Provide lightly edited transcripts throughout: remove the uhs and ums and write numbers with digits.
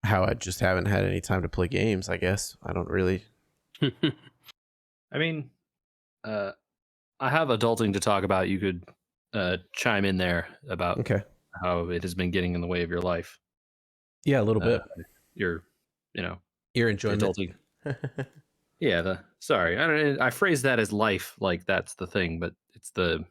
how I just haven't had any time to play games, I guess. I don't really. I mean, I have adulting to talk about. You could chime in there about Okay. how it has been getting in the way of your life. Yeah, a little bit. Your enjoyment. adulting. Yeah, I phrase that as life, like that's the thing, but it's the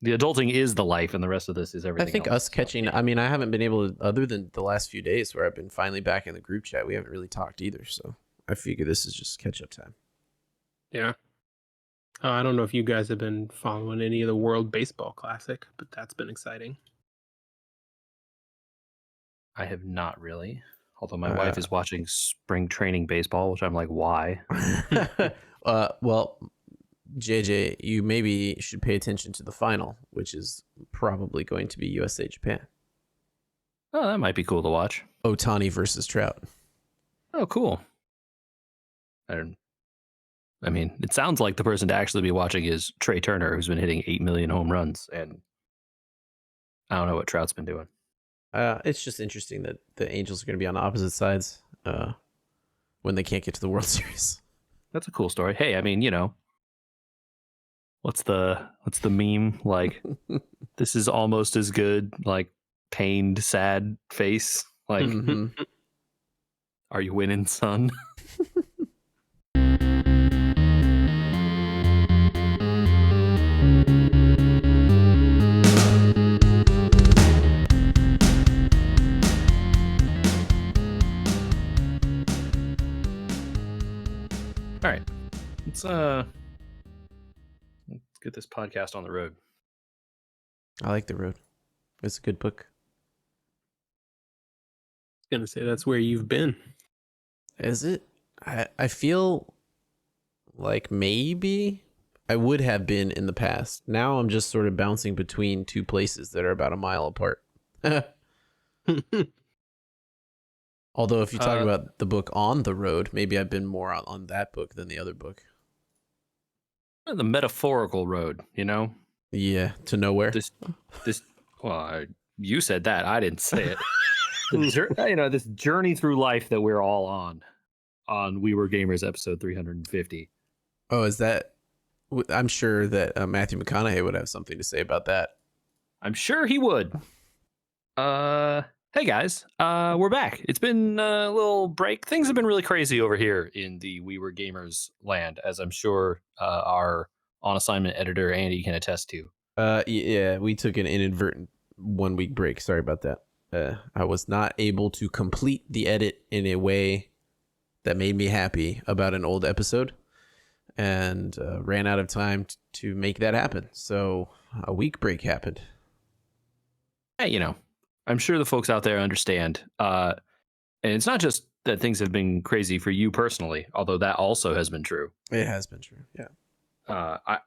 adulting is the life, and the rest of this is I everything think else. us catching. I mean, I haven't been able to, other than the last few days where I've been finally back in the group chat. We haven't really talked either, so I figure this is just catch up time. Yeah. I don't know if you guys have been following any of the World Baseball Classic, but that's been exciting. I have not really. Although my wife is watching spring training baseball, which I'm like, why? Well, JJ, you maybe should pay attention to the final, which is probably going to be USA Japan. Oh, that might be cool to watch. Ohtani versus Trout. Oh, cool. I mean, it sounds like the person to actually be watching is Trey Turner, who's been hitting 8 million home runs, and I don't know what Trout's been doing. It's just interesting that the Angels are going to be on opposite sides when they can't get to the World Series. That's a cool story. Hey, I mean, what's the meme? Like, this is almost as good, like, pained, sad face. Like, Are you winning, son? All right, let's get this podcast on the road. I like The Road. It's a good book. I was gonna say that's where you've been. Is it? I feel like maybe I would have been in the past. Now I'm just sort of bouncing between two places that are about a mile apart. Although if you talk about the book On the Road, maybe I've been more on that book than the other book. The metaphorical road, Yeah, to nowhere. You said that. I didn't say it. This journey through life that we're all on We Were Gamers episode 350. Oh, is that? I'm sure that Matthew McConaughey would have something to say about that. I'm sure he would. Hey guys, we're back. It's been a little break. Things have been really crazy over here in the We Were Gamers land, as I'm sure our on assignment editor Andy can attest to. Yeah, we took an inadvertent 1 week break. Sorry about that. I was not able to complete the edit in a way that made me happy about an old episode, and ran out of time to make that happen. So a week break happened. Hey, I'm sure the folks out there understand. And it's not just that things have been crazy for you personally, although that also has been true. It has been true, yeah.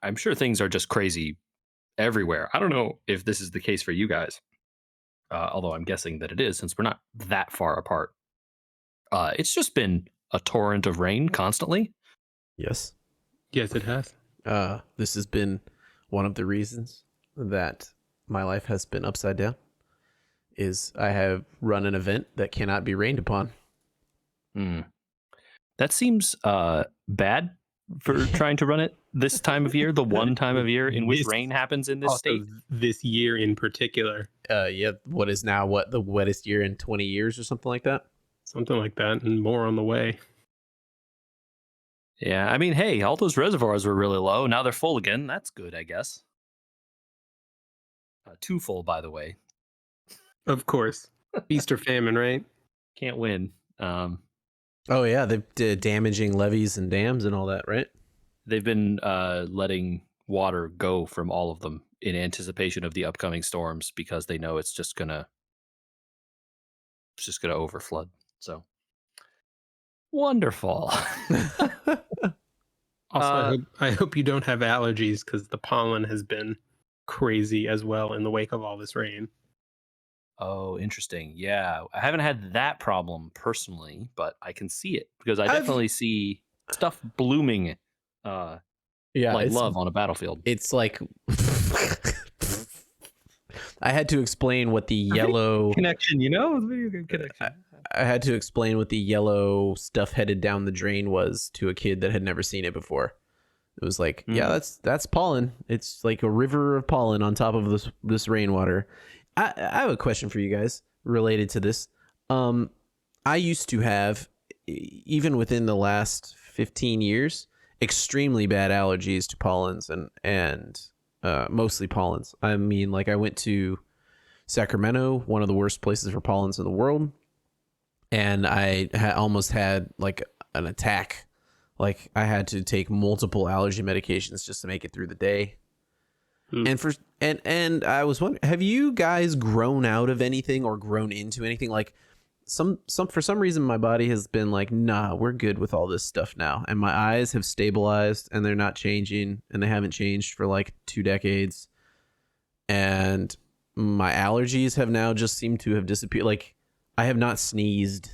I'm sure things are just crazy everywhere. I don't know if this is the case for you guys, although I'm guessing that it is since we're not that far apart. It's just been a torrent of rain constantly. Yes. Yes, it has. This has been one of the reasons that my life has been upside down. Is I have run an event that cannot be rained upon. That seems bad for trying to run it this time of year, the one time of year in which rain happens in this state. This year in particular. Yeah, what is now the wettest year in 20 years or something like that? Something like that, and more on the way. Yeah, I mean, hey, all those reservoirs were really low. Now they're full again. That's good, I guess. Too full, by the way. Of course. Feast or famine, right? Can't win. Oh, yeah, they're damaging levees and dams and all that, right? They've been letting water go from all of them in anticipation of the upcoming storms because they know it's just gonna overflood. So wonderful. Also, I hope you don't have allergies because the pollen has been crazy as well in the wake of all this rain. Oh, interesting. Yeah, I haven't had that problem personally, but I can see it because I definitely see stuff blooming like love on a battlefield. It's like I had to explain what the yellow connection, video game connection. I had to explain what the yellow stuff headed down the drain was to a kid that had never seen it before. It was like, yeah, that's pollen. It's like a river of pollen on top of this rainwater. I have a question for you guys related to this. I used to have, even within the last 15 years, extremely bad allergies to pollens and mostly pollens. I mean, like I went to Sacramento, one of the worst places for pollens in the world, and I almost had like an attack. Like I had to take multiple allergy medications just to make it through the day. And I was wondering, have you guys grown out of anything or grown into anything? Like some for some reason my body has been like, nah, we're good with all this stuff now, and my eyes have stabilized and they're not changing, and they haven't changed for like 2 decades, and my allergies have now just seemed to have disappeared. Like I have not sneezed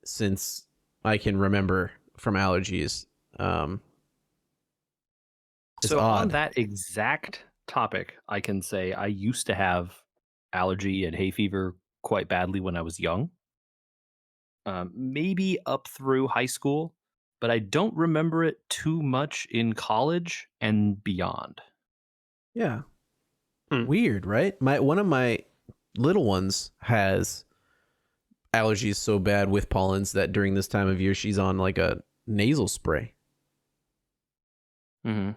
since I can remember from allergies. So odd. on that exact topic, I can say I used to have allergy and hay fever quite badly when I was young. Maybe up through high school, but I don't remember it too much in college and beyond. Yeah. Weird, right? One of my little ones has allergies so bad with pollens that during this time of year she's on like a nasal spray. Mm-hmm.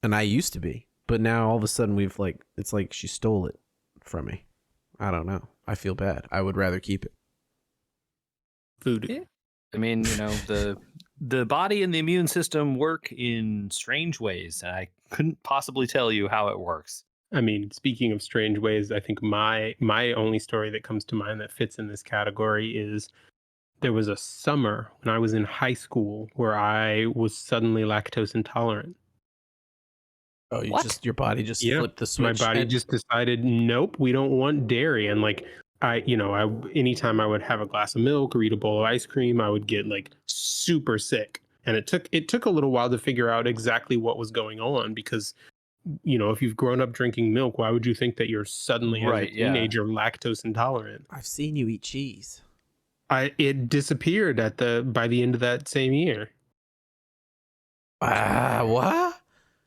And I used to be, but now all of a sudden it's like she stole it from me. I don't know. I feel bad. I would rather keep it. Voodoo. Yeah. I mean, the body and the immune system work in strange ways, and I couldn't possibly tell you how it works. I mean, speaking of strange ways, I think my only story that comes to mind that fits in this category is there was a summer when I was in high school where I was suddenly lactose intolerant. Oh, your body just flipped the switch. My body just decided, nope, we don't want dairy. And like anytime I would have a glass of milk or eat a bowl of ice cream, I would get like super sick. And it took a little while to figure out exactly what was going on, because if you've grown up drinking milk, why would you think that you're suddenly as a teenager lactose intolerant? I've seen you eat cheese. It disappeared by the end of that same year. What?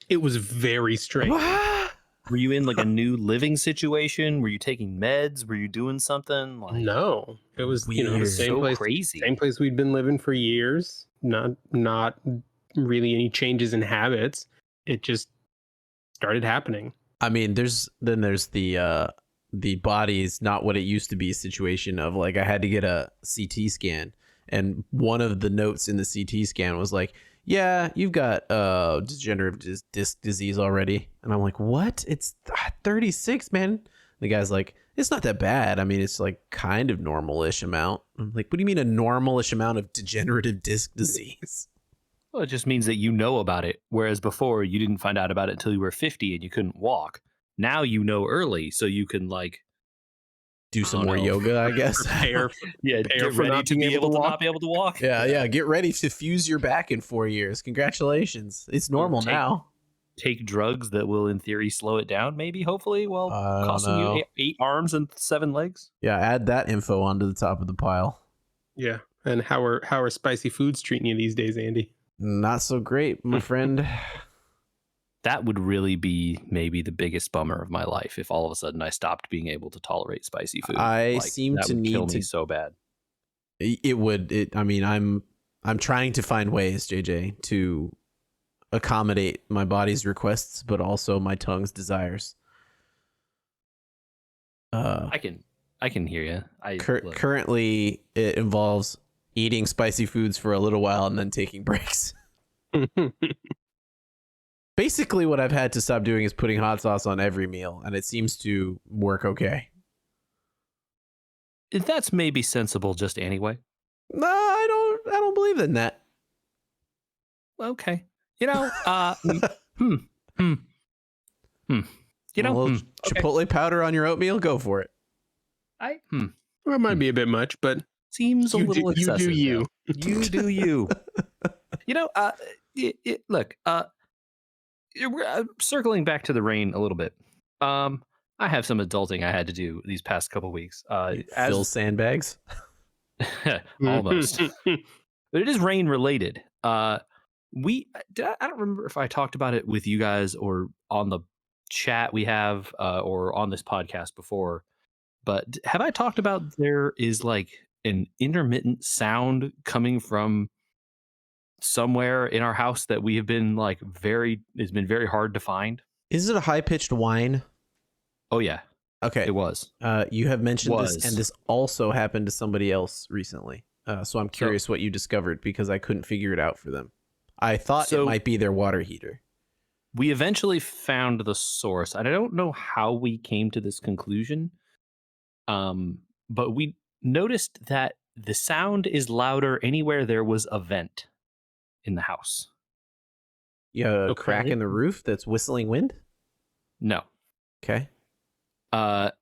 It was very strange. What? Were you in like a new living situation? Were you taking meds? Were you doing something? Like, no, it was the Weird. same so place. crazy. Same place we'd been living for years. Not really any changes in habits. It just started happening. I mean, there's the body's not what it used to be situation of like I had to get a CT scan, and one of the notes in the CT scan was like, yeah, you've got degenerative disc disease already. And I'm like, what? It's 36, man. The guy's like, it's not that bad. I mean, it's like kind of normal-ish amount. I'm like, what do you mean a normal-ish amount of degenerative disc disease? Well, it just means that you know about it, whereas before you didn't find out about it until you were 50 and you couldn't walk. Now you know early, so you can like do some more yoga, I guess. Prepare get ready to be able to not be able to walk. Yeah. Get ready to fuse your back in 4 years. Congratulations. It's normal now. Take drugs that will, in theory, slow it down. Maybe, hopefully, while costing you 8 arms and 7 legs. Yeah, add that info onto the top of the pile. Yeah, and how are spicy foods treating you these days, Andy? Not so great, my friend. That would really be maybe the biggest bummer of my life if all of a sudden I stopped being able to tolerate spicy food. I seem to need kill me to so bad. It would. I mean, I'm trying to find ways, JJ, to accommodate my body's requests, but also my tongue's desires. I can hear you. Currently, it involves eating spicy foods for a little while and then taking breaks. Basically, what I've had to stop doing is putting hot sauce on every meal, and it seems to work okay. That's maybe sensible just anyway. No, I don't believe in that. Okay. You know, You know, a little chipotle powder on your oatmeal, go for it. Well, it might be a bit much, but seems a little excessive. You do you. You do you. You know, look, circling back to the rain a little bit. I have some adulting I had to do these past couple weeks. Fill sandbags. Almost, but it is rain related. I don't remember if I talked about it with you guys or on the chat we have or on this podcast before. But have I talked about there is like an intermittent sound coming from somewhere in our house that we have been like it's been very hard to find? Is it a high pitched whine? Oh yeah, Okay. it was. You have mentioned this, Was. and this also happened to somebody else recently. So I'm curious what you discovered because I couldn't figure it out for them. I thought it might be their water heater. We eventually found the source, and I don't know how we came to this conclusion. But we noticed that the sound is louder anywhere there was a vent in the house. Yeah, a Okay. crack in the roof that's whistling wind. No. Okay. Because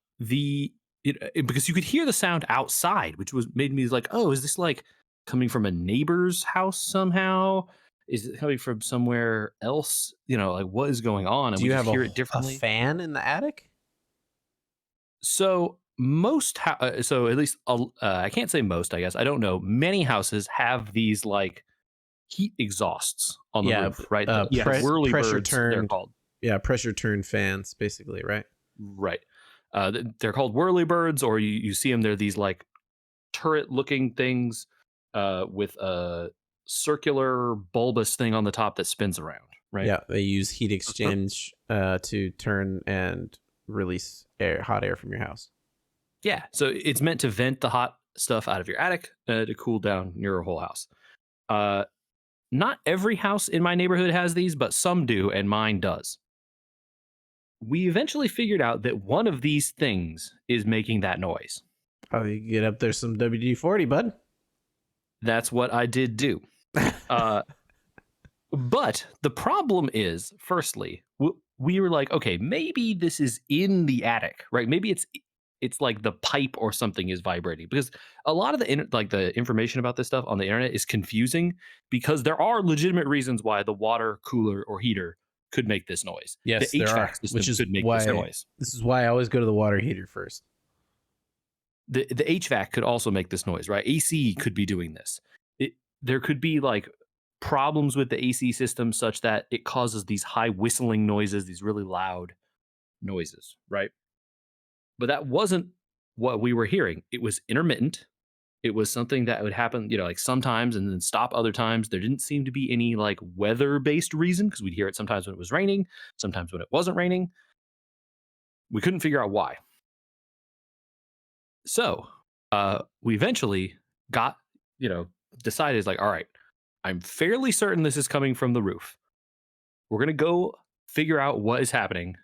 you could hear the sound outside, which made me like, oh, is this like coming from a neighbor's house somehow? Is it coming from somewhere else? Like what is going on? And Do we you just have hear a it differently. fan in the attic? So so at least I can't say most. I guess I don't know. Many houses have these like heat exhausts on the roof, right? The whirly pressure birds, they're turned. called. Yeah, pressure turned fans, basically, right? Right. They're called whirly birds, or you see them. They're these like turret-looking things with a circular bulbous thing on the top that spins around. Right. Yeah, they use heat exchange to turn and release hot air from your house. Yeah. So it's meant to vent the hot stuff out of your attic to cool down your whole house. Not every house in my neighborhood has these, but some do, and mine does. We eventually figured out that one of these things is making that noise. Oh, you get up there some WD-40, bud. That's what I did do. But the problem is, firstly, we were like, okay, maybe this is in the attic, right? Maybe it's like the pipe or something is vibrating, because a lot of the information about this stuff on the internet is confusing because there are legitimate reasons why the water cooler or heater could make this noise. Yes, the there HVAC are, system which is could make why this noise. This is why I always go to the water heater first. The HVAC could also make this noise, right? AC could be doing this. There could be like problems with the AC system such that it causes these high whistling noises, these really loud noises, right? But that wasn't what we were hearing. It was intermittent. It was something that would happen, like sometimes and then stop other times. There didn't seem to be any like weather-based reason, because we'd hear it sometimes when it was raining, sometimes when it wasn't raining. We couldn't figure out why. So we eventually got, decided like, all right, I'm fairly certain this is coming from the roof. We're going to go figure out what is happening.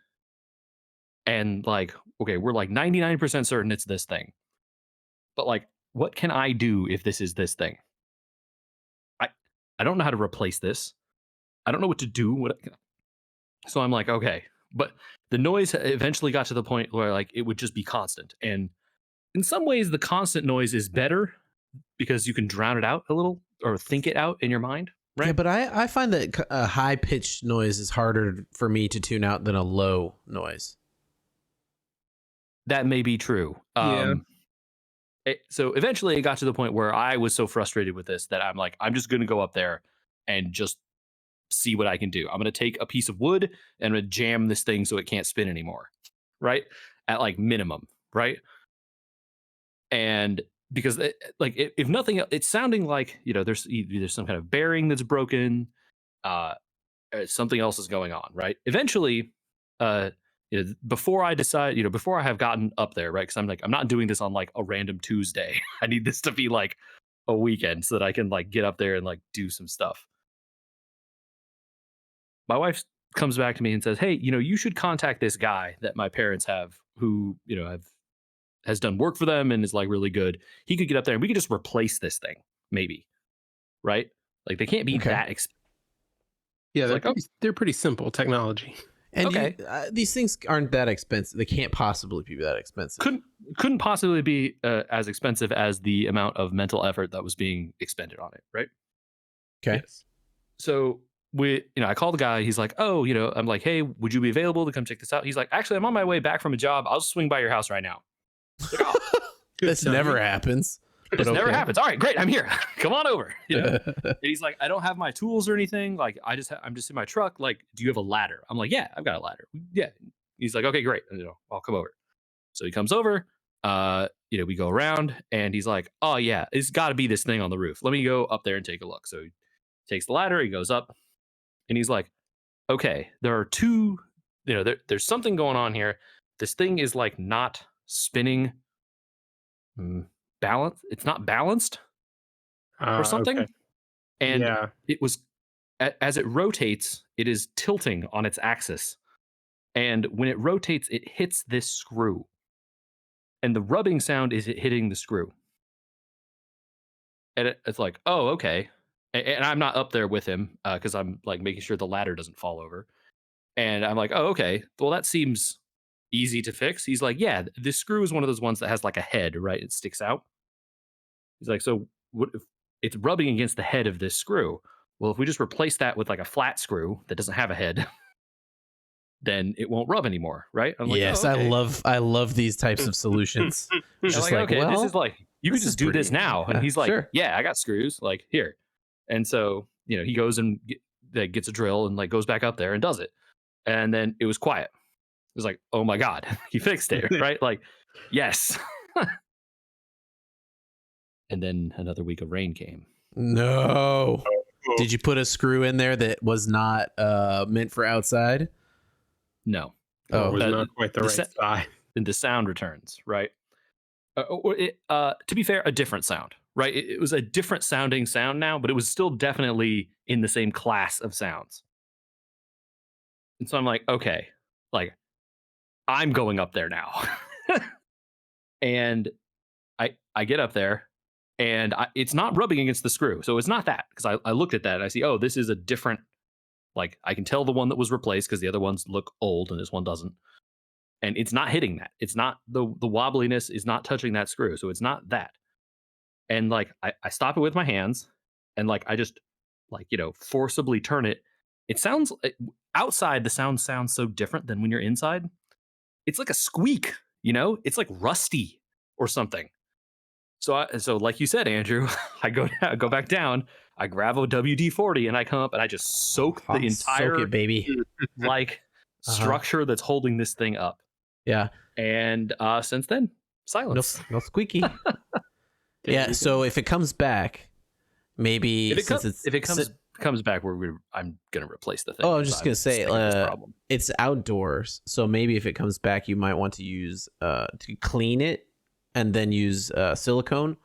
And like, okay, we're like 99% certain it's this thing. But like, what can I do if this is this thing? I don't know how to replace this. I don't know what to do. So I'm like, okay. But the noise eventually got to the point where like it would just be constant. And in some ways, the constant noise is better because you can drown it out a little or think it out in your mind. Right? Yeah, but I find that a high pitched noise is harder for me to tune out than a low noise. That may be true. Yeah. So eventually it got to the point where I was so frustrated with this that I'm like, I'm just going to go up there and just see what I can do. I'm going to take a piece of wood and I'm going to jam this thing so it can't spin anymore. Right? At like minimum. Right? And because if nothing else, it's sounding like, there's some kind of bearing that's broken. Something else is going on. Right? Eventually, before I decide, before I have gotten up there, right? Because I'm like, I'm not doing this on like a random Tuesday. I need this to be like a weekend so that I can like get up there and like do some stuff. My wife comes back to me and says, hey, you should contact this guy that my parents have who, has done work for them and is like really good. He could get up there and we could just replace this thing, maybe. Right? Like they can't be that expensive. Yeah, they're pretty simple technology. And okay. These things aren't that expensive. They can't possibly be that expensive. Couldn't possibly be as expensive as the amount of mental effort that was being expended on it, right? Okay. Yes. So I call the guy. He's like, oh, I'm like, hey, would you be available to come check this out? He's like, actually, I'm on my way back from a job. I'll swing by your house right now. Like, oh, This never happens. this But never okay. happens. All right, great. I'm here. Come on over. And he's like, I don't have my tools or anything. Like, I'm just in my truck. Like, do you have a ladder? I'm like, yeah, I've got a ladder. Yeah. He's like, okay, great. I'll come over. So he comes over. We go around, and he's like, oh yeah, it's got to be this thing on the roof. Let me go up there and take a look. So he takes the ladder. He goes up, and he's like, okay, there are two. There's something going on here. This thing is like not spinning. Balance. It's not balanced or something. Okay. And Yeah. it was, as it rotates, it is tilting on its axis. And when it rotates, it hits this screw. And the rubbing sound is it hitting the screw. And it's like, oh, okay. And I'm not up there with him because I'm like making sure the ladder doesn't fall over. And I'm like, oh, okay. Well, that seems easy to fix. He's like, yeah, this screw is one of those ones that has like a head, right? It sticks out. He's like, so what if it's rubbing against the head of this screw? Well, if we just replace that with like a flat screw that doesn't have a head, then it won't rub anymore, right? I'm like, Yes, oh, okay. I love these types of solutions. It's I'm just like, okay, well, this is like, you can this is just do this pretty- now. yeah, And he's like, sure. yeah, I got screws. Like, here. And so, he goes and gets a drill and like goes back up there and does it. And then it was quiet. It was like, oh my God, he fixed it, right? Like, yes. And then another week of rain came. No. Did you put a screw in there that was not meant for outside? No. Oh, it was Uh, not quite the the right se- size. And the sound returns, right? To be fair, a different sound, right? It was a different sounding sound now, but it was still definitely in the same class of sounds. And so I'm like, okay, like I'm going up there now. And I get up there, and it's not rubbing against the screw. So it's not that, because I looked at that and I see, oh, this is a different, like I can tell the one that was replaced because the other ones look old and this one doesn't. And it's not hitting that. It's not the wobbliness is not touching that screw. So it's not that. And like I stop it with my hands, and like I just like, forcibly turn it. It sounds outside, the sound sounds so different than when you're inside. It's like a squeak, it's like rusty or something. So like you said, Andrew, I go back down, I grab a WD-40 and I come up and I just soak the entire soak it, baby. like structure that's holding this thing up. Yeah. And since then, silence. No squeaky. Yeah. So if it comes back, maybe If it since comes back, I'm gonna replace the thing. Oh, I was just gonna say, problem. it's outdoors, so maybe if it comes back, you might want to use to clean it, and then use silicone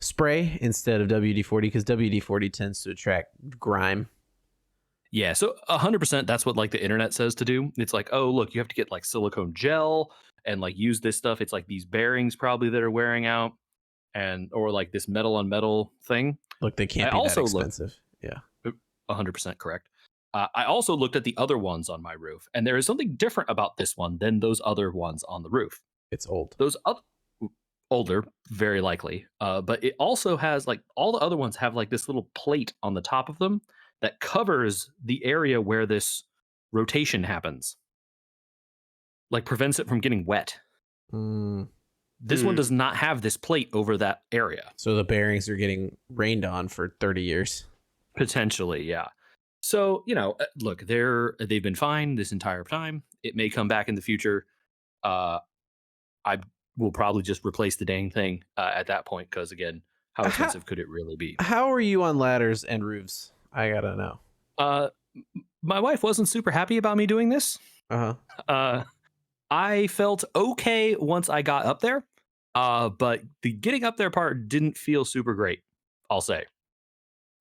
spray instead of WD-40, because WD-40 tends to attract grime. Yeah, so 100%, that's what like the internet says to do. It's like, oh, look, you have to get like silicone gel and like use this stuff. It's like these bearings probably that are wearing out, or like this metal on metal thing. Look, they can't be that expensive. Yeah. 100% correct. I also looked at the other ones on my roof, and there is something different about this one than those other ones on the roof. It's old. Those older, very likely, but it also has like all the other ones have like this little plate on the top of them that covers the area where this rotation happens, like prevents it from getting wet. This one does not have this plate over that area. So the bearings are getting rained on for 30 years. Potentially, yeah. So, look, they've been fine this entire time. It may come back in the future. I will probably just replace the dang thing at that point, because again, how expensive could it really be? How are you on ladders and roofs? I gotta know. My wife wasn't super happy about me doing this. I felt okay once I got up there, but the getting up there part didn't feel super great, I'll say.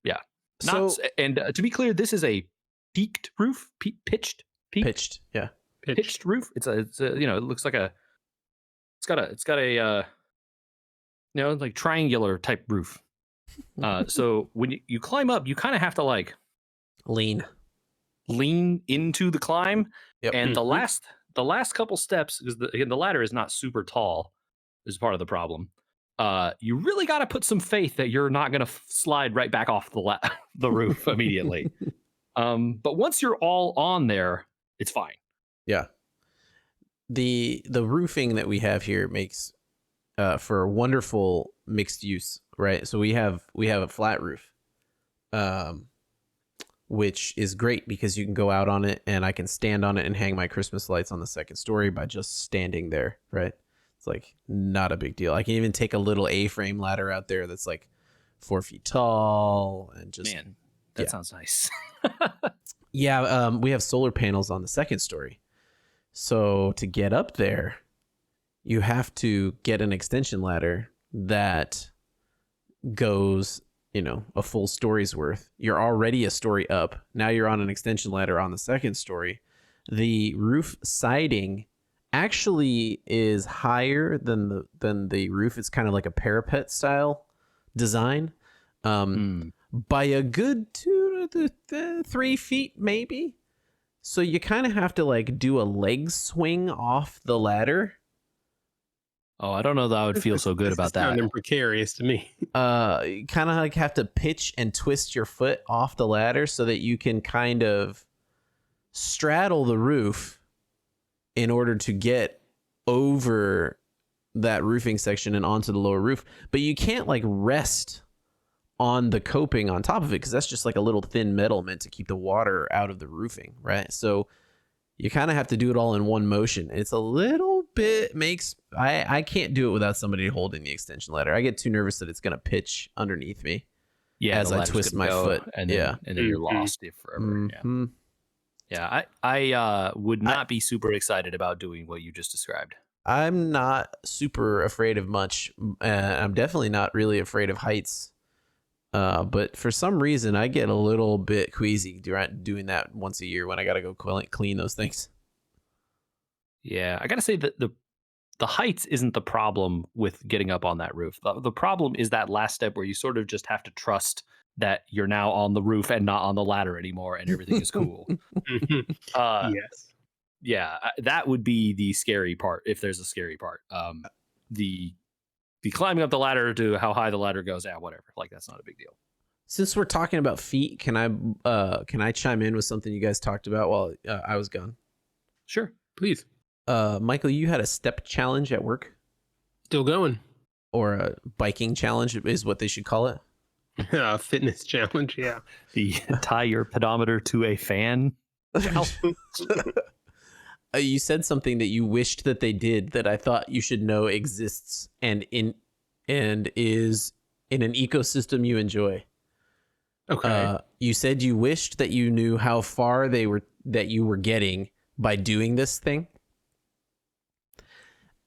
Yeah. To be clear, this is a peaked roof, pitched, yeah, pitched roof. It's a it looks like it's got a like triangular type roof. So when you climb up, you kind of have to like lean into the climb. Yep. And the last couple steps, because the ladder is not super tall, is part of the problem. You really got to put some faith that you're not going to slide right back off the roof immediately. But once you're all on there, it's fine. Yeah. The roofing that we have here makes for wonderful mixed use, right? So we have a flat roof, which is great because you can go out on it and I can stand on it and hang my Christmas lights on the second story by just standing there, right? It's like not a big deal. I can even take a little A-frame ladder out there that's like 4 feet tall and just Man, that sounds nice. yeah. We have solar panels on the second story, so to get up there, you have to get an extension ladder that goes, a full story's worth. You're already a story up. Now you're on an extension ladder on the second story. The roof siding actually is higher than the roof. It's kind of like a parapet style design, by a good 2 to 3 feet maybe. So you kind of have to like do a leg swing off the ladder. Oh, I don't know that I would feel so good about that. Sounding precarious to me. You kind of like have to pitch and twist your foot off the ladder so that you can kind of straddle the roof in order to get over that roofing section and onto the lower roof. But you can't like rest on the coping on top of it because that's just like a little thin metal meant to keep the water out of the roofing, right? So you kind of have to do it all in one motion. It's a little bit I can't do it without somebody holding the extension ladder. I get too nervous that it's going to pitch underneath me. Yeah, as I twist my foot. and then you're lost forever. Yeah, I would not be super excited about doing what you just described. I'm not super afraid of much. I'm definitely not really afraid of heights. But for some reason, I get a little bit queasy doing that once a year when I got to go clean those things. Yeah, I got to say that the heights isn't the problem with getting up on that roof. The problem is that last step where you sort of just have to trust that you're now on the roof and not on the ladder anymore and everything is cool. Yes. Yeah, that would be the scary part if there's a scary part. The climbing up the ladder to how high the ladder goes, whatever. Like that's not a big deal. Since we're talking about feet, can I chime in with something you guys talked about while I was gone? Sure, please. Michael, you had a step challenge at work? Still going. Or a biking challenge is what they should call it. Fitness challenge, yeah. The tie your pedometer to a fan challenge. You said something that you wished that they did that I thought you should know exists and is in an ecosystem you enjoy. Okay. You said you wished that you knew how far that you were getting by doing this thing.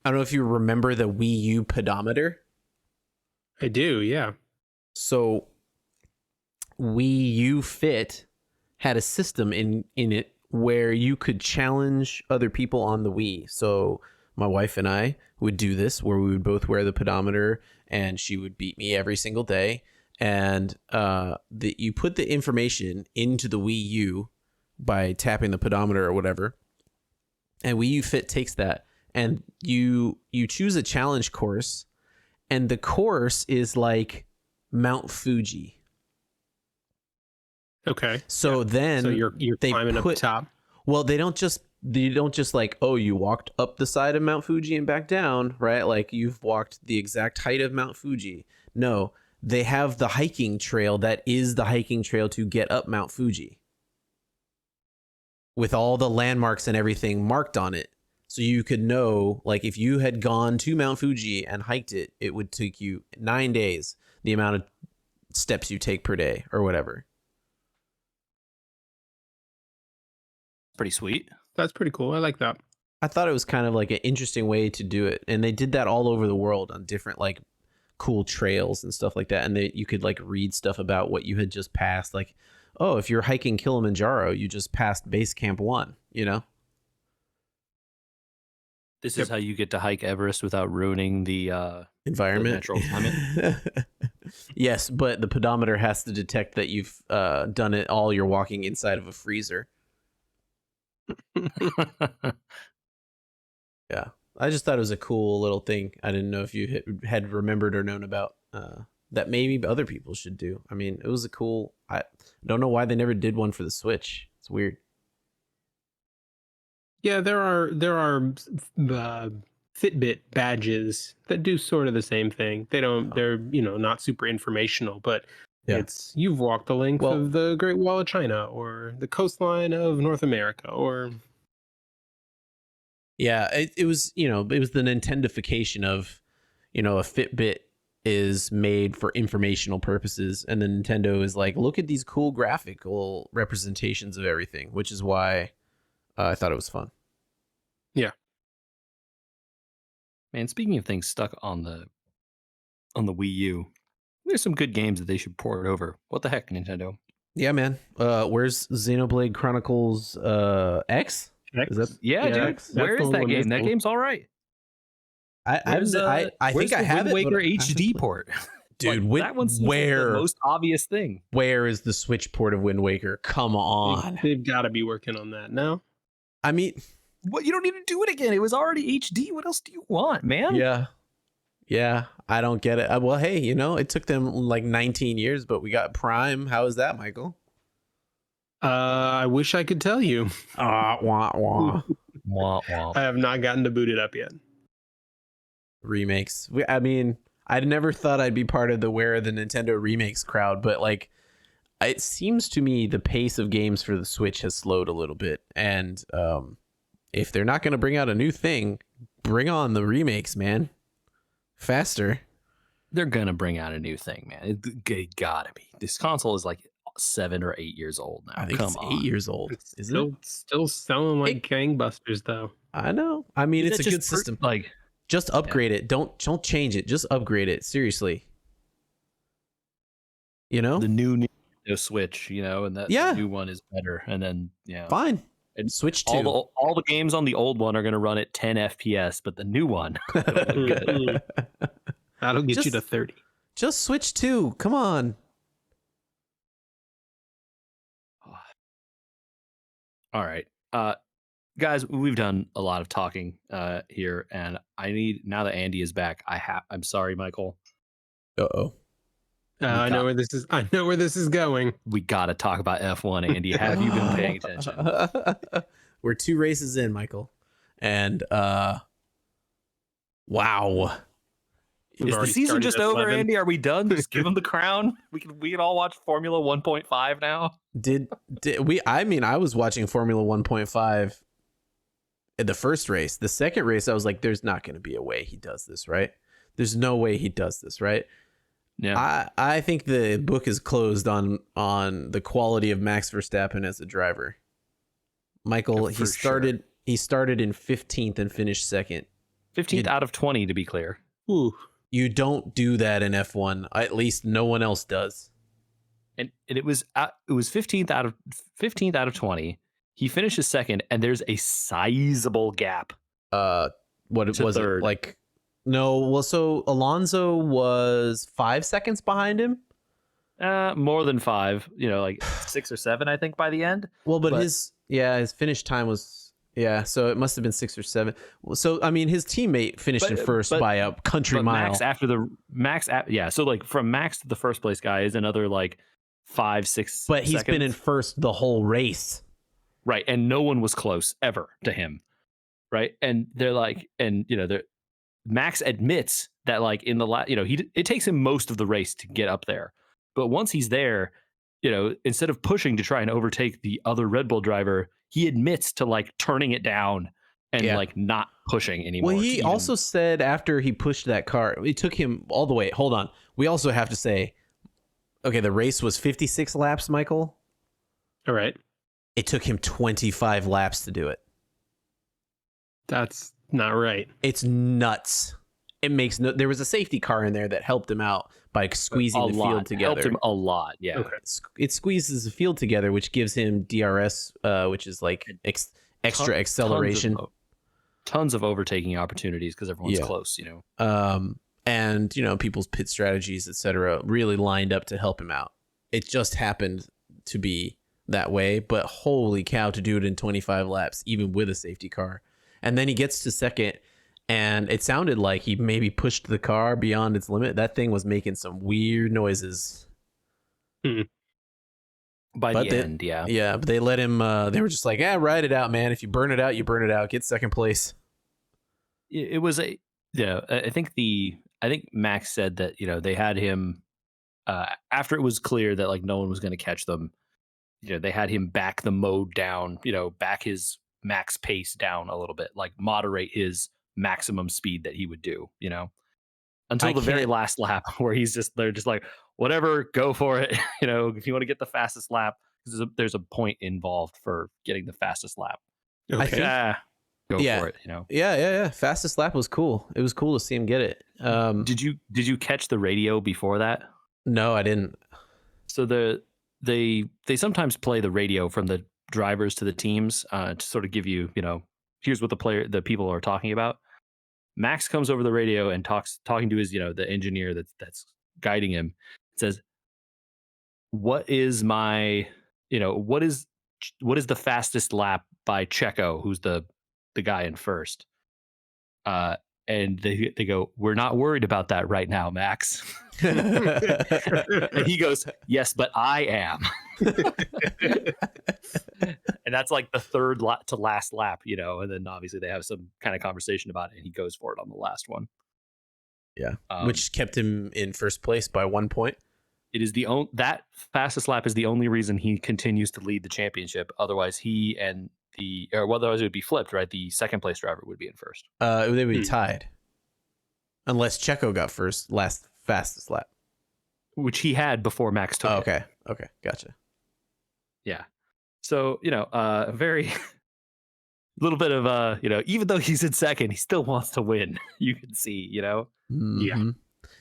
I don't know if you remember the Wii U pedometer. I do, yeah. So Wii U Fit had a system in it where you could challenge other people on the Wii. So my wife and I would do this where we would both wear the pedometer and she would beat me every single day. And you put the information into the Wii U by tapping the pedometer or whatever. And Wii U Fit takes that and you choose a challenge course, and the course is like Mount Fuji. Okay. So then you're climbing up top. Well, they don't just like, oh, you walked up the side of Mount Fuji and back down, right? Like you've walked the exact height of Mount Fuji. No, they have the hiking trail that is the hiking trail to get up Mount Fuji, with all the landmarks and everything marked on it. So you could know, like, if you had gone to Mount Fuji and hiked it, it would take you 9 days, the amount of steps you take per day or whatever. Pretty sweet. That's pretty cool. I like that. I thought it was kind of like an interesting way to do it. And they did that all over the world on different like cool trails and stuff like that. And you could like read stuff about what you had just passed. Like, oh, if you're hiking Kilimanjaro, you just passed base camp 1, you know? This is how you get to hike Everest without ruining the environment. The natural climate. Yes, but the pedometer has to detect that you've done it all. You're walking inside of a freezer. Yeah, I just thought it was a cool little thing. I didn't know if you had remembered or known about that maybe other people should do. I mean, it was a cool. I don't know why they never did one for the Switch. It's weird. Yeah, there are Fitbit badges that do sort of the same thing. They're not super informational, but Yeah. it's you've walked the length of the Great Wall of China or the coastline of North America or Yeah, it was it was the Nintendification of a Fitbit is made for informational purposes, and then Nintendo is like, look at these cool graphical representations of everything, which is why I thought it was fun. Yeah. Man, speaking of things stuck on the Wii U, there's some good games that they should port over. What the heck, Nintendo? Yeah, man. Where's Xenoblade Chronicles X? Is that dude? X? Where That's is the that one game? That missing. game's all right. I think I have Wind it, Waker but HD port. dude. That one seems like the most obvious thing. Where is the Switch port of Wind Waker? Come on. They've got to be working on that now. I mean, What? You don't need to do it again. It was already HD. What else do you want, man? yeah. I don't get it. Well, hey, it took them like 19 years, but we got Prime. How is that, Michael? I wish I could tell you. Wah, wah. Wah, wah. I have not gotten to boot it up yet. Remakes. I mean, I never thought I'd be part of the Where Are the Nintendo Remakes crowd, but like, it seems to me the pace of games for the Switch has slowed a little bit, and if they're not going to bring out a new thing, bring on the remakes, man. Faster. They're gonna bring out a new thing, man. It gotta be. This console is like 7 or 8 years old now. I think it's 8 years old. It's still selling like gangbusters, though. I know. I mean, it's a good system. Like, just upgrade it. Don't change it. Just upgrade it. Seriously. the new Nintendo Switch, and that Yeah. new one is better. And then Fine. and Switch 2. all the games on the old one are gonna run at 10 FPS, but the new one it'll look good. That'll get you Just- to 30. Just Switch 2. Come on. All right. Guys, we've done a lot of talking here, and I need, now that Andy is back, I'm sorry, Michael. Uh-oh. I know where this is going. We got to talk about F1, Andy. Have you been paying attention? We're 2 races in, Michael. And wow. We've Is the already season started just at over, 11. Andy? Are we done? Just give him the crown. We can all watch Formula 1.5 now. Did we? I mean, I was watching Formula 1.5 in the first race. The second race, I was like, there's not going to be a way he does this, right? There's no way he does this, right? Yeah. I think the book is closed on the quality of Max Verstappen as a driver. Michael, Yeah, he started in 15th and finished second. 15th out of 20, to be clear. Ooh. You don't do that in F1. At least no one else does. And it was 15th out of 20. He finishes second, and there's a sizable gap. What to was third. it like? No, well, so Alonso was 5 seconds behind him. More than 5, like 6 or 7, I think, by the end. Well, but his finish time was so it must have been 6 or 7. So I mean, his teammate finished in first by a country mile. So like from Max to the first place guy is another like 5-6. But he's seconds. been in first the whole race. Right, and no one was close ever to him. Right, and they're like, Max admits that like in the it takes him most of the race to get up there, but once he's there, instead of pushing to try and overtake the other Red Bull driver, he admits to like turning it down and like not pushing anymore. Well, he also said after he pushed that car, it took him all the way. Hold on, we also have to say, okay, the race was 56 laps, Michael. All right. It took him 25 laps to do it. That's not right. It's nuts. It makes there was a safety car in there that helped him out by squeezing the field together. Helped him a lot, yeah. Okay. It squeezes the field together, which gives him DRS, which is like extra acceleration. Tons of overtaking opportunities because everyone's close, And people's pit strategies, etc., really lined up to help him out. It just happened to be that way, but holy cow, to do it in 25 laps, even with a safety car. And then he gets to second, and it sounded like he maybe pushed the car beyond its limit. That thing was making some weird noises. By But the end, yeah. Yeah, but they let him, they were just like, yeah, ride it out, man. If you burn it out, you burn it out. Get second place. It was a, yeah, I think Max said that, they had him, after it was clear that like no one was going to catch them, they had him back the mode down, back his max pace down a little bit, like moderate his maximum speed that he would do, until the very last lap where they're just like, whatever, go for it. If you want to get the fastest lap, because there's a point involved for getting the fastest lap. Okay. I think, go for it. Yeah. Fastest lap was cool. It was cool to see him get it. Did you catch the radio before that? No, I didn't. So they sometimes play the radio from the drivers to the teams to sort of give you, here's what the people are talking about. Max comes over the radio and talking to his, the engineer that's guiding him. It says, what is my, what is the fastest lap by Checo, who's the guy in first? And they go, we're not worried about that right now, Max. And he goes, yes, but I am. And that's like the third to last lap, and then obviously they have some kind of conversation about it, and he goes for it on the last one. Yeah, which kept him in first place by 1 point. It is that fastest lap is the only reason he continues to lead the championship. Otherwise, he and otherwise it would be flipped, right? The second place driver would be in first. They would be tied, unless Checo got fastest lap, which he had before Max took it. Okay, gotcha. Yeah, so very little bit of even though he's in second, he still wants to win. You can see, Mm-hmm. Yeah.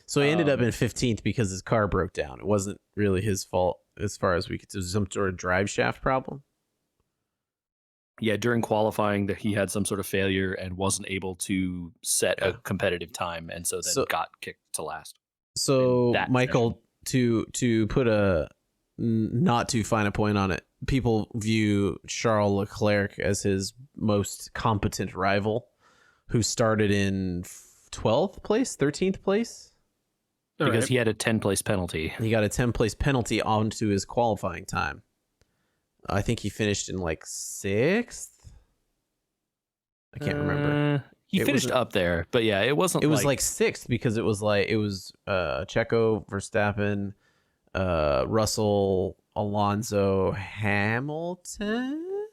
So he ended up in 15th because his car broke down. It wasn't really his fault as far as we could. It was some sort of drive shaft problem. Yeah, during qualifying, that he had some sort of failure and wasn't able to set a competitive time, and so then got kicked to last. So Michael, to put a not too fine a point on it, people view Charles Leclerc as his most competent rival, who started in 12th place, 13th place. Because he had a 10-place penalty. He got a 10-place penalty onto his qualifying time. I think he finished in like 6th. I can't remember. He finished up there, but yeah, it wasn't. It was like 6th because it was Checo, Verstappen, Russell, Alonso, Hamilton.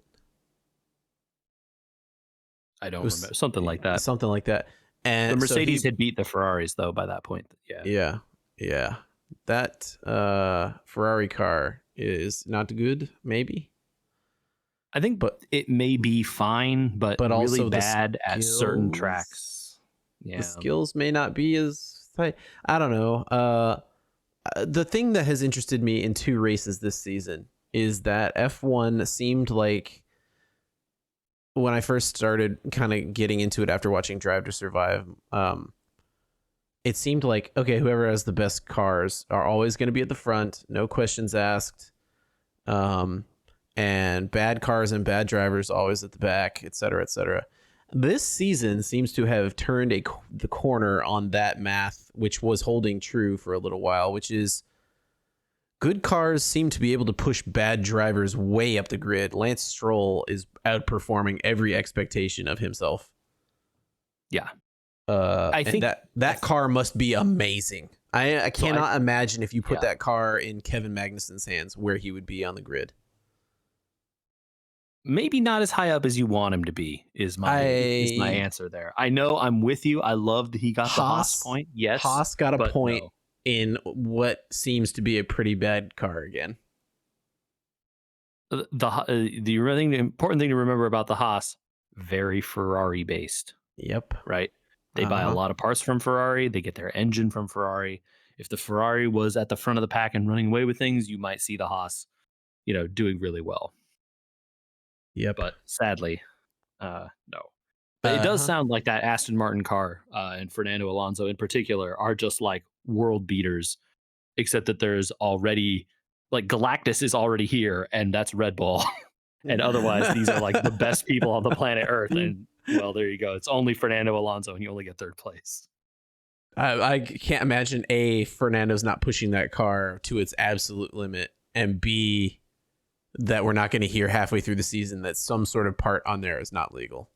I don't remember, something like that. Something like that. And the Mercedes had beat the Ferraris though by that point. Yeah. That Ferrari car is not good. Maybe. I think, but it may be fine, but really also bad at certain tracks. Yeah, the skills may not be as tight. I don't know. The thing that has interested me in 2 races this season is that F1 seemed like, when I first started kind of getting into it after watching Drive to Survive, it seemed like, okay, whoever has the best cars are always going to be at the front, no questions asked, and bad cars and bad drivers always at the back, et cetera, et cetera. This season seems to have turned the corner on that math, which was holding true for a little while, which is good cars seem to be able to push bad drivers way up the grid. Lance Stroll is outperforming every expectation of himself. Yeah. I think that car must be amazing. I cannot imagine if you put that car in Kevin Magnussen's hands where he would be on the grid. Maybe not as high up as you want him to be is my answer there. I know, I'm with you. I loved he got the Haas point. Yes. Haas got a point in what seems to be a pretty bad car again. The important thing to remember about the Haas, very Ferrari based. Yep. Right? They buy a lot of parts from Ferrari. They get their engine from Ferrari. If the Ferrari was at the front of the pack and running away with things, you might see the Haas, doing really well. Yep. But sadly, no. But it does sound like that Aston Martin car and Fernando Alonso in particular are just like world beaters, except that there's already like Galactus is already here, and that's Red Bull. And otherwise, these are like the best people on the planet Earth, and Well, there you go. It's only Fernando Alonso, and you only get third place. I can't imagine Fernando's not pushing that car to its absolute limit, and B, that we're not going to hear halfway through the season that some sort of part on there is not legal.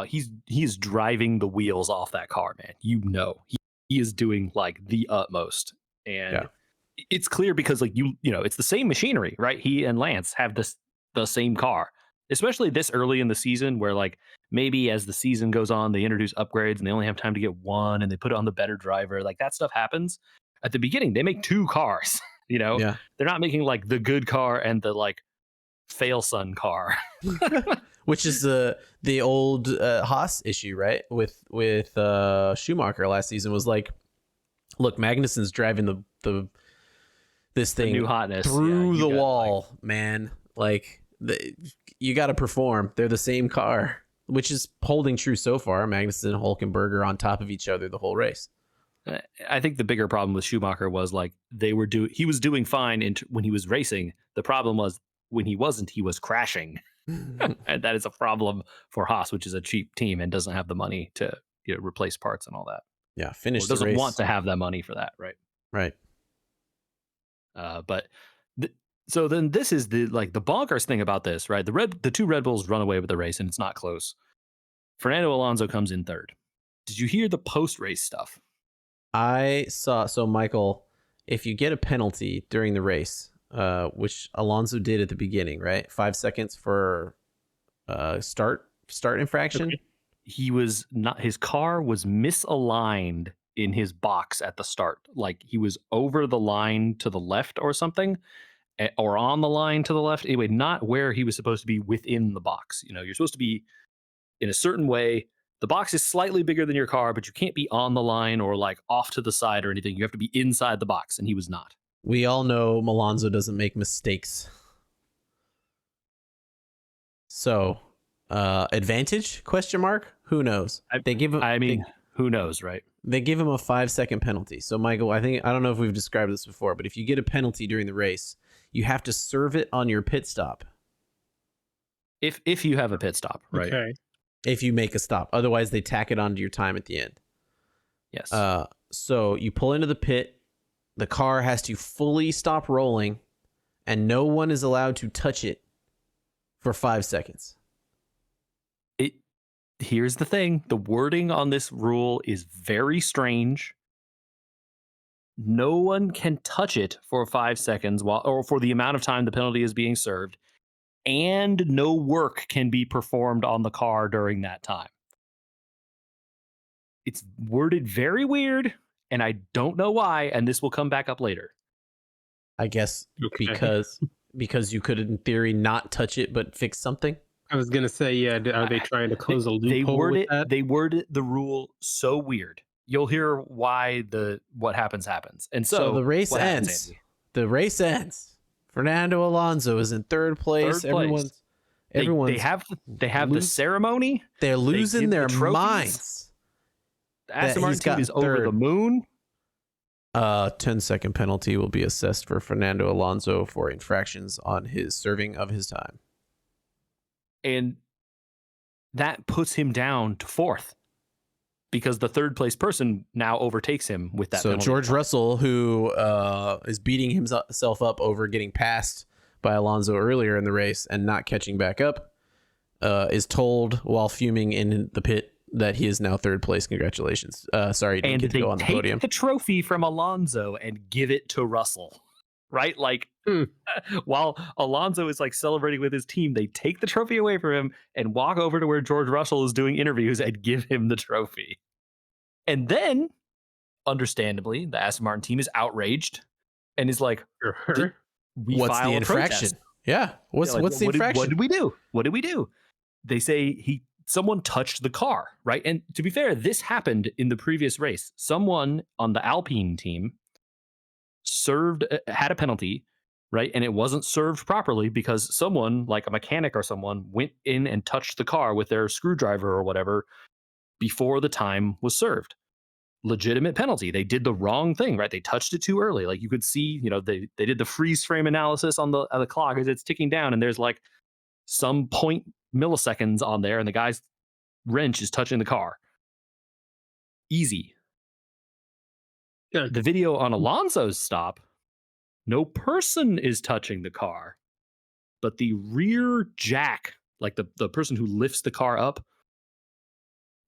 He's driving the wheels off that car, man. He is doing like the utmost, and it's clear because like it's the same machinery, right? He and Lance have the same car, especially this early in the season, where like maybe as the season goes on, they introduce upgrades and they only have time to get one, and they put it on the better driver. Like that stuff happens. At the beginning, they make two cars. Yeah. They're not making like the good car and the like fail son car. Which is the old Haas issue, right? With Schumacher last season was like, look, Magnussen's driving this thing new hotness through the wall, man. Like you got to perform. They're the same car, which is holding true so far. Magnussen and Hulkenberg on top of each other the whole race. I think the bigger problem with Schumacher was like he was doing fine when he was racing. The problem was when he wasn't, he was crashing. And that is a problem for Haas, which is a cheap team and doesn't have the money to replace parts and all that. Yeah, finish the race. Doesn't want to have that money for that, right? Right. But so then this is the bonkers thing about this, right? The two Red Bulls run away with the race and it's not close. Fernando Alonso comes in third. Did you hear the post-race stuff? I saw. So Michael, if you get a penalty during the race, which Alonso did at the beginning, right? 5 seconds for start infraction. Okay. His car was misaligned in his box at the start. Like he was over the line to the left or something, or on the line to the left. Anyway, not where he was supposed to be within the box. You're supposed to be in a certain way. The box is slightly bigger than your car, but you can't be on the line or like off to the side or anything. You have to be inside the box, and he was not. We all know Alonso doesn't make mistakes. So, advantage? Question mark? Who knows? They give him. Who knows, right? They give him a 5-second penalty. So, Michael, I don't know if we've described this before, but if you get a penalty during the race, you have to serve it on your pit stop. If you have a pit stop, right? Okay. If you make a stop, otherwise they tack it onto your time at the end. Yes. So you pull into the pit. The car has to fully stop rolling, and no one is allowed to touch it for 5 seconds. Here's the thing. The wording on this rule is very strange. No one can touch it for 5 seconds or for the amount of time the penalty is being served, and no work can be performed on the car during that time. It's worded very weird, and I don't know why, and this will come back up later. I guess because you could, in theory, not touch it but fix something. I was gonna say, yeah. Are they trying to close a loophole with that? They worded the rule so weird. You'll hear why what happens. And so the race ends. The race ends. Fernando Alonso is in third place. Everyone's they have the ceremony. They're losing their minds. The Aston Martin team is over the moon. 10-second penalty will be assessed for Fernando Alonso for infractions on his serving of his time. And that puts him down to fourth because the third place person now overtakes him with that. So George Russell, who is beating himself up over getting passed by Alonso earlier in the race and not catching back up, is told while fuming in the pit that he is now third place. Congratulations. Sorry, didn't get to go on the podium. And they take the trophy from Alonso and give it to Russell. Right? Like, while Alonso is like celebrating with his team, they take the trophy away from him and walk over to where George Russell is doing interviews and give him the trophy. And then, understandably, the Aston Martin team is outraged and is like, what's the infraction? Yeah. What's the infraction? What did we do? They say someone touched the car, right? And to be fair, this happened in the previous race. Someone on the Alpine team had a penalty, right? And it wasn't served properly because someone, like a mechanic or someone, went in and touched the car with their screwdriver or whatever before the time was served. Legitimate penalty. They did the wrong thing, right? They touched it too early. Like you could see, they did the freeze frame analysis on the clock as it's ticking down, and there's like some point milliseconds on there, and the guy's wrench is touching the car. Easy. Yeah. The video on Alonso's stop, no person is touching the car, but the rear jack, like the person who lifts the car up,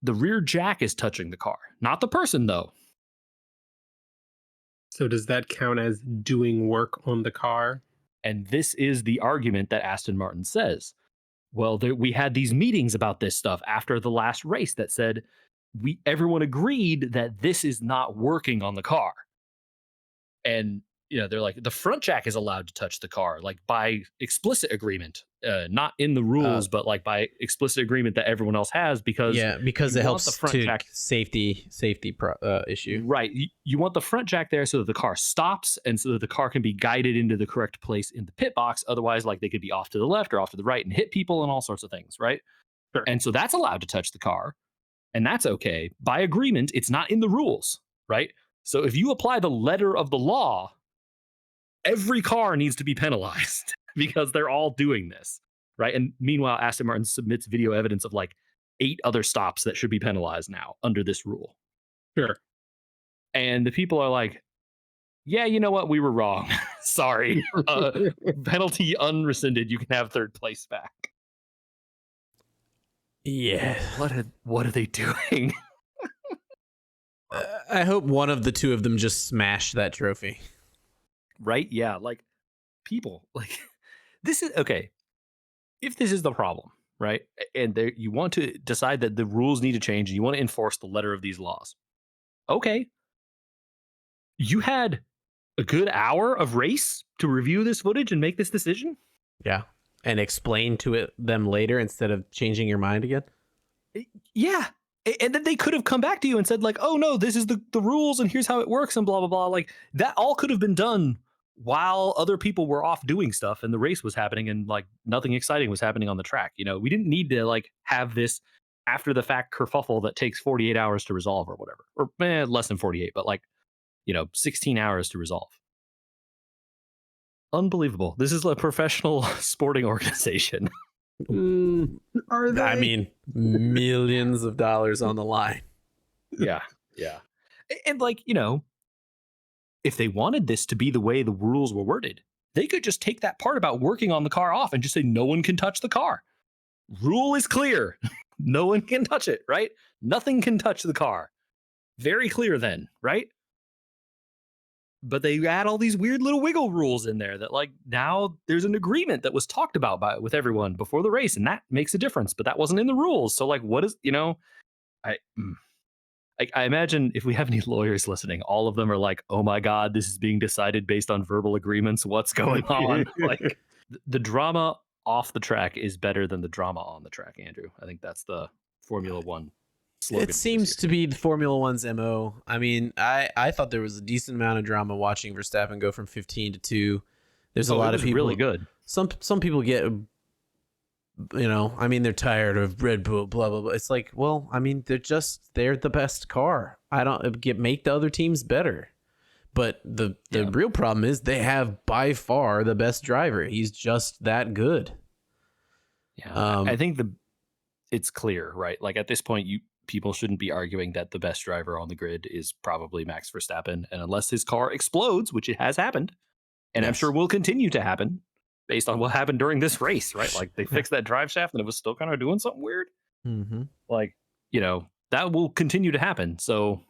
the rear jack is touching the car. Not the person, though. So does that count as doing work on the car? And this is the argument that Aston Martin says. Well, we had these meetings about this stuff after the last race that said everyone agreed that this is not working on the car. And they're like, the front jack is allowed to touch the car, like by explicit agreement, not in the rules, but like by explicit agreement that everyone else has, because it helps the front to jack safety issue. Right. You want the front jack there so that the car stops and so that the car can be guided into the correct place in the pit box. Otherwise, like they could be off to the left or off to the right and hit people and all sorts of things, right? Sure. And so that's allowed to touch the car, and that's okay. By agreement, it's not in the rules, right? So if you apply the letter of the law, every car needs to be penalized because they're all doing this, right? And meanwhile, Aston Martin submits video evidence of like 8 other stops that should be penalized now under this rule. Sure. And the people are like, yeah, you know what? We were wrong. Sorry. Penalty unrescinded. You can have third place back. Yeah. What are they doing? I hope one of the two of them just smash that trophy. Right? Yeah. Like, people, like, this is okay. If this is the problem, right? And you want to decide that the rules need to change and you want to enforce the letter of these laws. Okay. You had a good hour of race to review this footage and make this decision? Yeah. And explain to them later instead of changing your mind again? Yeah. And then they could have come back to you and said, like, oh, no, this is the rules and here's how it works and blah, blah, blah. Like, that all could have been done while other people were off doing stuff and the race was happening and, like, nothing exciting was happening on the track. We didn't need to, like, have this after the fact kerfuffle that takes 48 hours to resolve or whatever. Or less than 48, but, like, 16 hours to resolve. Unbelievable. This is a professional sporting organization. Are they? I mean, millions of dollars on the line. Yeah. And like, if they wanted this to be the way the rules were worded, they could just take that part about working on the car off and just say no one can touch the car. Rule is clear. No one can touch it, right? Nothing can touch the car. Very clear then, right? But they add all these weird little wiggle rules in there that, like, now there's an agreement that was talked about with everyone before the race, and that makes a difference. But that wasn't in the rules. So, like, what is, I imagine if we have any lawyers listening, all of them are like, oh my God, this is being decided based on verbal agreements. What's going on? Like, the drama off the track is better than the drama on the track, Andrew. I think that's the Formula One slogan. It seems to be the Formula One's MO. I mean, I thought there was a decent amount of drama watching Verstappen go from 15 to 2. There's a lot of people really good. Some people get, I mean, they're tired of Red Bull, blah blah blah. It's like, well, I mean, they're the best car. I don't make the other teams better. But the real problem is they have by far the best driver. He's just that good. Yeah, I think it's clear, right? Like, at this point, people shouldn't be arguing that the best driver on the grid is probably Max Verstappen. And unless his car explodes, which it has happened, and I'm sure will continue to happen based on what happened during this race, right? Like, they fixed that drive shaft and it was still kind of doing something weird. Mm-hmm. Like, that will continue to happen. So,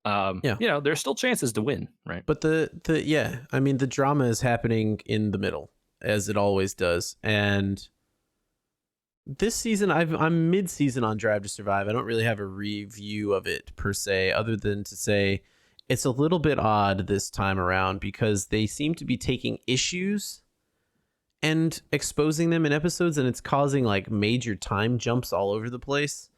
there's still chances to win, right? But I mean, the drama is happening in the middle, as it always does. And this season, I'm mid-season on Drive to Survive. I don't really have a review of it per se, other than to say it's a little bit odd this time around because they seem to be taking issues and exposing them in episodes, and it's causing like major time jumps all over the place.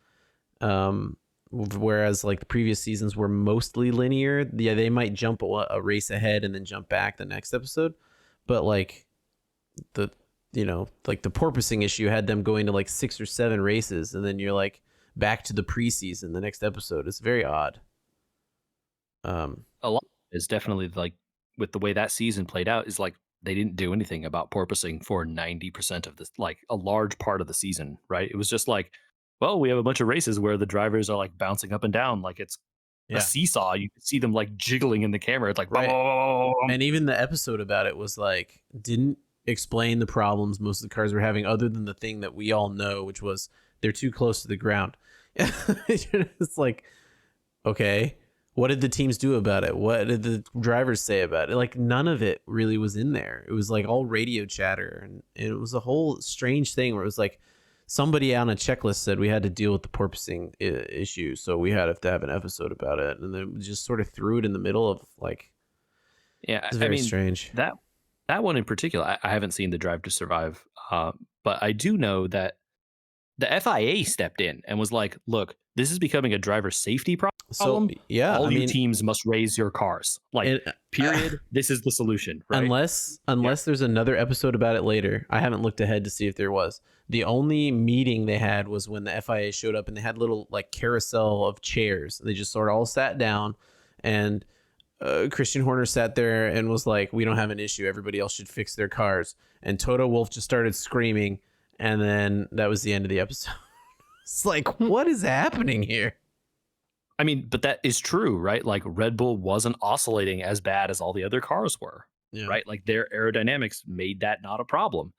Whereas like the previous seasons were mostly linear. Yeah, they might jump a race ahead and then jump back the next episode, but like the porpoising issue had them going to like 6 or 7 races, and then you're like back to the preseason the next episode. It's very odd. A lot is definitely like with the way that season played out is like they didn't do anything about porpoising for 90% of this, like a large part of the season, right? It was just like well, we have a bunch of races where the drivers are like bouncing up and down like it's a Yeah. seesaw. You can see them like jiggling in the camera. It's like, Right. "Bum." And even the episode about it was like didn't explain the problems most of the cars were having, other than the thing that we all know, which was they're too close to the ground. It's like, okay, what did the teams do about it? What did the drivers say about it? Like none of it really was in there. It was like all radio chatter, and it was a whole strange thing where it was like somebody on a checklist said we had to deal with the porpoising issue, so we had to have an episode about it, and then just sort of threw it in the middle of like, Yeah, it's I very mean strange. that one in particular. I haven't seen the Drive to Survive, but I do know that the FIA stepped in and was like, "Look, this is becoming a driver safety So problem. yeah, All I you mean, teams must raise your cars. Like, and, period. This is the solution, right?" unless Yeah. there's another episode about it later. I haven't looked ahead to see if there was. The only meeting they had was when the FIA showed up, and they had little like carousel of chairs. They just sort of all sat down, and Christian Horner sat there and was like, "We don't have an issue. Everybody else should fix their cars." And Toto Wolff just started screaming, and then that was the end of the episode. It's like, what is happening here? I mean, but that is true, right? Like Red Bull wasn't oscillating as bad as all the other cars were, Yeah. right? Like their aerodynamics made that not a problem,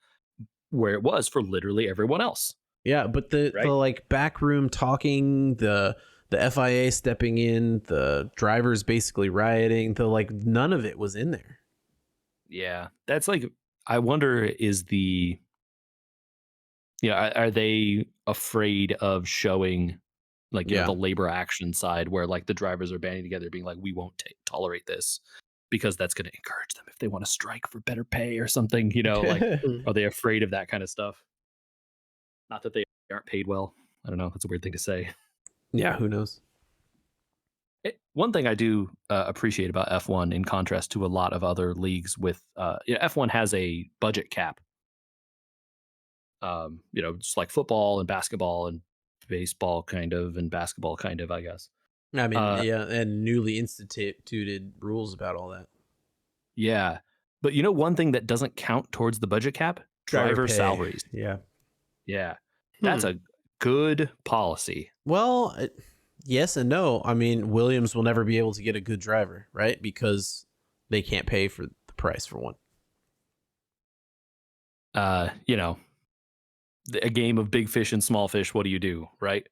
where it was for literally everyone else. Yeah, but the Right? like backroom talking, the FIA stepping in, the drivers basically rioting, the like none of it was in there. Yeah, that's like, I wonder, is the, are they afraid of showing like, Yeah. the labor action side where like the drivers are banding together being like, we won't tolerate this because that's going to encourage them if they want to strike for better pay or something, like, are they afraid of that kind of stuff? Not that they aren't paid well. I don't know. That's a weird thing to say. Yeah, who knows? One thing I do appreciate about F1 in contrast to a lot of other leagues with F1 has a budget cap. Just like football and basketball and baseball kind of, and basketball kind of, I guess. I mean, yeah, and newly instituted rules about all that. Yeah. But one thing that doesn't count towards the budget cap? Driver pay. salaries. Yeah. Yeah. That's a good policy. Well, yes and no. I mean, Williams will never be able to get a good driver, right? Because they can't pay for the price for one. A game of big fish and small fish, what do you do, right?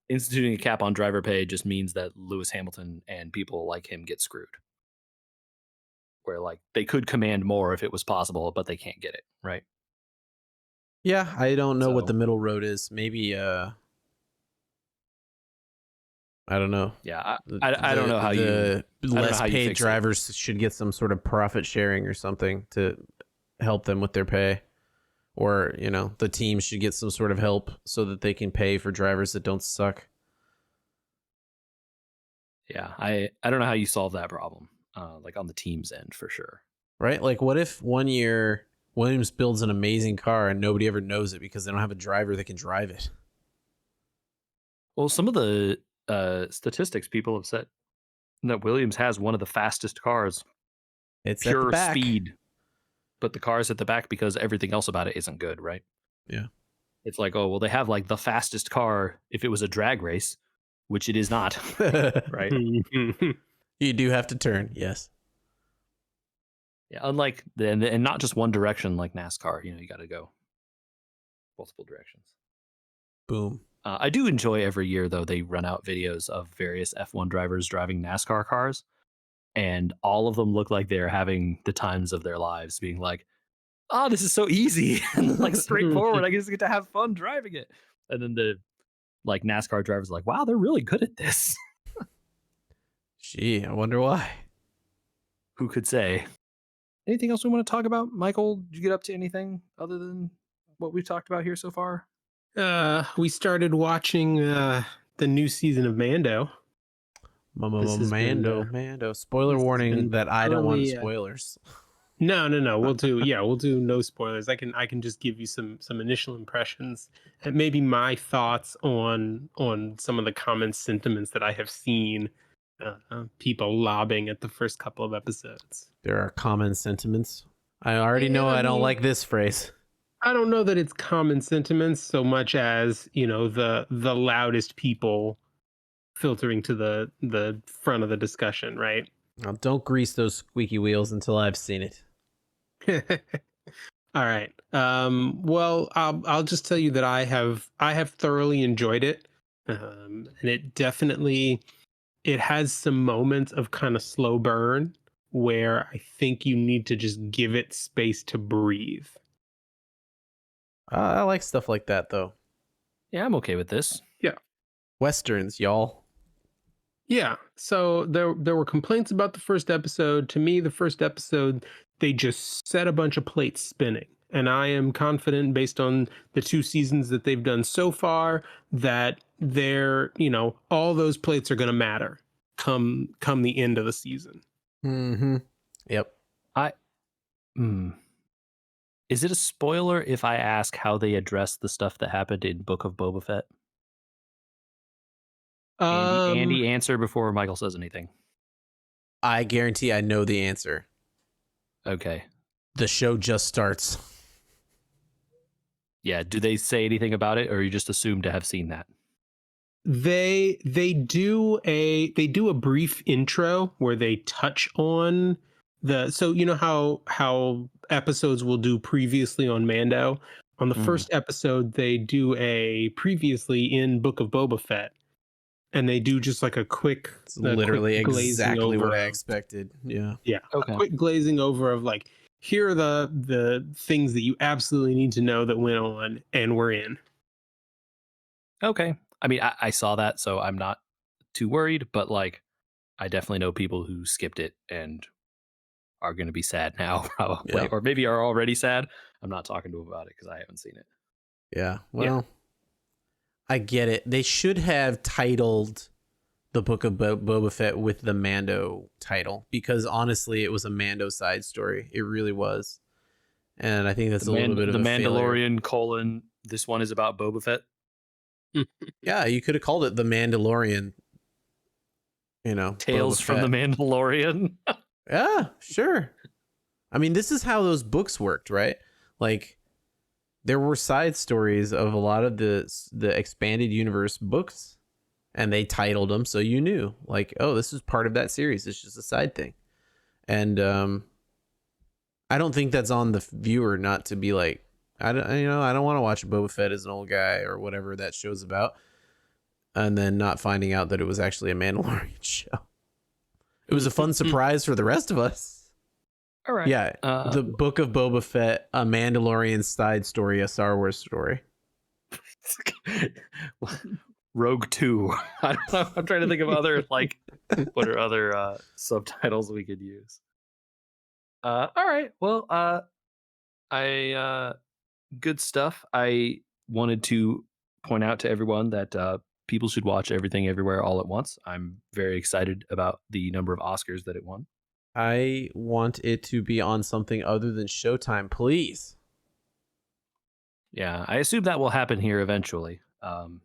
Instituting a cap on driver pay just means that Lewis Hamilton and people like him get screwed. Where like they could command more if it was possible, but they can't get it, right? Yeah, I don't know what So- the middle road is. Maybe I don't know. Yeah, I don't know how you less how you paid fix it. drivers should get some sort of profit sharing or something to help them with their pay, or the team should get some sort of help so that they can pay for drivers that don't suck. Yeah, I don't know how you solve that problem, like on the team's end for sure. Right? Like, what if one year Williams builds an amazing car and nobody ever knows it because they don't have a driver that can drive it? Well, some of the statistics people have said that Williams has one of the fastest cars, It's at the pure back. speed, but the car's at the back because everything else about it isn't good, right? Yeah. It's like, oh, well, they have like the fastest car if it was a drag race, which it is not, right? You do have to turn, yes. Yeah, unlike and not just one direction like NASCAR. You got to go multiple directions. Boom. I do enjoy every year though they run out videos of various F1 drivers driving NASCAR cars, and all of them look like they're having the times of their lives, being like, "Oh, this is so easy and like straightforward. I just get to have fun driving it." And then the like NASCAR drivers are like, "Wow, they're really good at this." Gee, I wonder why. Who could say? Anything else we want to talk about, Michael? Did you get up to anything other than what we've talked about here so far? We started watching the new season of Mando. This has been, Mando. Spoiler this has warning been that I don't want early, spoilers. No. We'll do no spoilers. I can just give you some initial impressions and maybe my thoughts on some of the common sentiments that I have seen people lobbing at the first couple of episodes. There are common sentiments. I already know Yeah, I don't I mean- like this phrase. I don't know that it's common sentiments so much as, the loudest people filtering to the front of the discussion, right? Now, don't grease those squeaky wheels until I've seen it. All right. Well, I'll just tell you that I have thoroughly enjoyed it, and it has some moments of kind of slow burn where I think you need to just give it space to breathe. I like stuff like that, though. Yeah, I'm okay with this. Yeah. Westerns, y'all. Yeah. So there were complaints about the first episode. To me, the first episode, they just set a bunch of plates spinning. And I am confident based on the 2 seasons that they've done so far that all those plates are going to matter come the end of the season. Mm-hmm. Yep. Is it a spoiler if I ask how they address the stuff that happened in Book of Boba Fett? Andy, answer before Michael says anything. I guarantee I know the answer. Okay. The show just starts. Yeah. Do they say anything about it, or you just assume to have seen that? They do a brief intro where they touch on so you know how episodes will do previously on Mando. On the first episode, they do a previously in Book of Boba Fett, and they do just like It's literally glazing exactly what over I expected. Yeah. Yeah, Okay. a quick glazing over of like, here are the things that you absolutely need to know that went on, and we're in. Okay. I mean, I saw that, so I'm not too worried, but like, I definitely know people who skipped it and are going to be sad now, probably, Yeah. or maybe are already sad. I'm not talking to them about it because I haven't seen it. Yeah. Well, I get it. They should have titled the Book of Boba Fett with the Mando title, because honestly, it was a Mando side story. It really was. And I think that's a little bit of the a Mandalorian failure. this one is about Boba Fett. Yeah, you could have called it the Mandalorian. Tales Boba from the Fett. Mandalorian. Yeah, sure. I mean, this is how those books worked, right? Like, there were side stories of a lot of the expanded universe books, and they titled them so you knew, like, oh, this is part of that series. It's just a side thing. And I don't think that's on the viewer not to be like, I don't want to watch Boba Fett as an old guy or whatever that show's about, and then not finding out that it was actually a Mandalorian show. It was a fun surprise for the rest of us. All right. Yeah, the Book of Boba Fett, a Mandalorian side story, a Star Wars story. Rogue 2. I don't know. I'm trying to think of other, like, what are other subtitles we could use. All right. Well, good stuff. I wanted to point out to everyone that people should watch Everything Everywhere All at Once. I'm very excited about the number of Oscars that it won. I want it to be on something other than Showtime, please. Yeah, I assume that will happen here eventually. All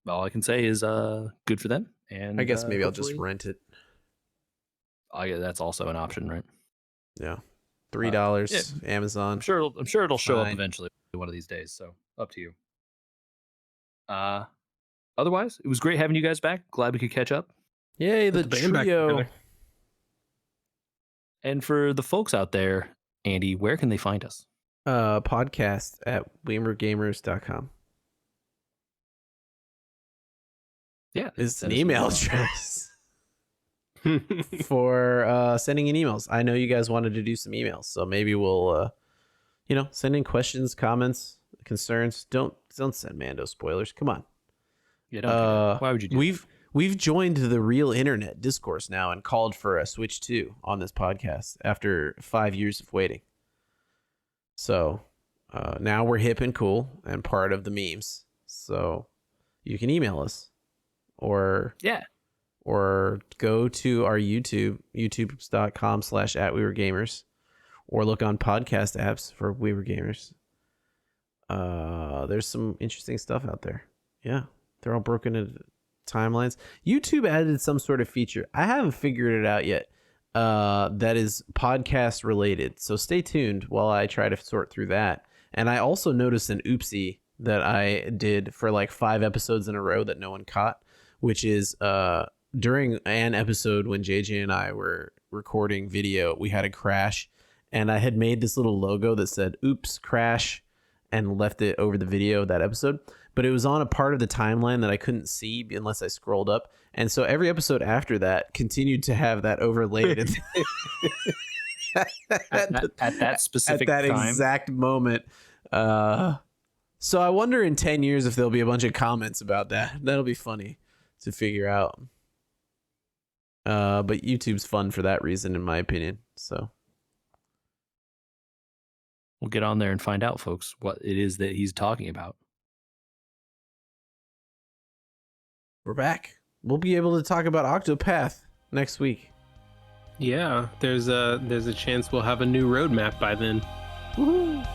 I can say is good for them. And I guess maybe I'll just rent it. That's also an option, right? Yeah, $3, Amazon. I'm sure it'll show up Fine. eventually one of these days. So up to you. Otherwise, it was great having you guys back. Glad we could catch up. Yay, the band back trio. together. And for the folks out there, Andy, where can they find us? Podcast at weimergamers.com. Yeah, It's an email address for sending in emails. I know you guys wanted to do some emails, so maybe we'll send in questions, comments, concerns. Don't send Mando spoilers. Come on. Yeah, don't why would you do We've joined the real internet discourse now and called for a Switch 2 on this podcast after 5 years of waiting. So now we're hip and cool and part of the memes. So you can email us or go to our youtube.com/@wewergamers, or look on podcast apps for We Were Gamers. There's some interesting stuff out there. Yeah, they're all broken into timelines. YouTube added some sort of feature. I haven't figured it out yet. that is podcast related. So stay tuned while I try to sort through that. And I also noticed an oopsie that I did for like 5 episodes in a row that no one caught, which is during an episode when JJ and I were recording video, we had a crash, and I had made this little logo that said "Oops, crash," and left it over the video of that episode. But it was on a part of the timeline that I couldn't see unless I scrolled up. And so every episode after that continued to have that overlaid at that specific at that time. exact moment. So I wonder in 10 years if there'll be a bunch of comments about that. That'll be funny to figure out. But YouTube's fun for that reason, in my opinion. So We'll get on there and find out, folks, what it is that he's talking about. we're back. We'll be able to talk about Octopath next week. Yeah, there's a chance we'll have a new roadmap by then. Woohoo!